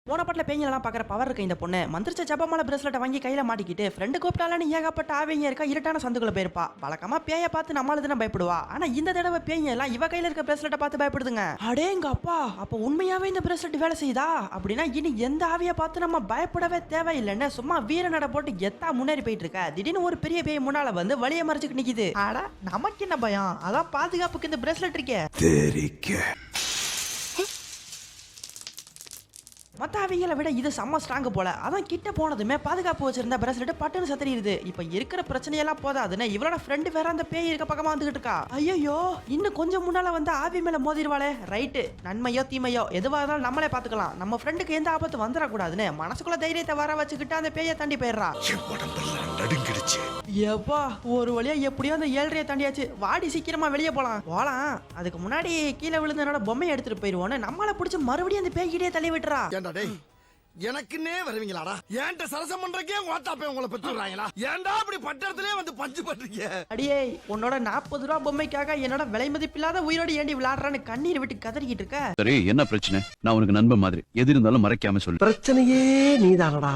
போன பாட்டுல பேய்களெல்லாம் பாக்குற பவர் இருக்க இந்த பொண்ணு மந்திரிச்ச ஜபமால பிரஸ்லெட்டை வாங்கி கையில மாட்டிக்கிட்டு ஃப்ரெண்டு கூப்பிட்டாலும் ஏகப்பட்ட ஆவிங்க இருக்கா இருட்டான சந்துக்குள்ள போயிருப்பா. வழக்கமா பேயை பார்த்து நம்மளுதுன்னு பயப்படுவா. ஆனா இந்த தடவை பேய் எல்லாம் இவ கையில இருக்க பிரஸ்லெட்டை பார்த்து பயப்படுதுங்க. அடேங்க அப்பா, அப்ப உண்மையாவே இந்த பிரஸ்லெட் வேலை செய்யுதா? அப்படின்னா இனி எந்த ஆவியை பார்த்து நம்ம பயப்படவே தேவையில்லைன்னு சும்மா வீர நட போட்டு எத்தா முன்னேறி போயிட்டு இருக்க. திடீர்னு ஒரு பெரிய பேய் முன்னால வந்து வழியை மறைச்சுட்டு நிக்குது. ஆடா, நமக்கு என்ன பயம்? அதான் பாதுகாப்புக்கு இந்த பிரஸ்லெட் இருக்கே. மற்ற அவைகளை விட இது செம்ம ஸ்ட்ராங்கு போல. அதான் கிட்ட போனதுமே பாதுகாப்பு வச்சிருந்த பிரஸ்லெட் பட்டுன்னு சத்தறிடுது. இப்ப இருக்கிற பிரச்சனையெல்லாம் போதாதுன்னு இவளோட ஃப்ரெண்டு வேற அந்த பேய் இருக்க பக்கமா வந்துகிட்டு இருக்கா. ஐயோ, இன்னும் கொஞ்சம் முன்னால வந்து ஆவி மேல மோதிடுவாளே. ரைட்டு, நன்மையோ தீமையோ எதுவாக இருந்தாலும் நம்மளே பாத்துக்கலாம். நம்ம ஃப்ரெண்டுக்கு எந்த ஆபத்து வந்துடக்கூடாதுன்னு மனசுக்குள்ள தைரியத்தை வர வச்சுக்கிட்டு அந்த பேயை தாண்டி போயிடுறா. எப்பா, ஒரு வழியா எப்படியோ அந்த 7:30 தாண்டியாச்சு. வாடி சீக்கிரமா வெளியே போலாம். அதுக்கு முன்னாடி கீழே விழுந்தனோட பொம்மையை எடுத்துட்டு போயிருவோன்னு நம்மள பிடிச்சி மறுபடியும் அந்த பேய்கிட்டே தள்ளி விட்டுறா. எனக்குன்னே வருவீங்களாடா? ஏன்ட்ட சரசம் பண்றக்கே ஓட்டாப்பே உங்களை பெற்றுறாங்களா? ஏன்டா அப்படி பட்டறதுலயே வந்து பஞ்சு பண்றீங்க? அடியே, உன்னோட 40 ரூபா பொம்மைக்காக என்னோட விலை மதிப்பில்லாத உயிரோடு ஏண்டி விளையாடுறான்னு கண்ணீர் விட்டு கதறிக்கிட்டு இருக்க. சரி, என்ன பிரச்சனை? நான் உனக்கு நண்பன் மாதிரி எது இருந்தாலும் மறைக்காம சொல்லு. பிரச்சனையே நீதானடா.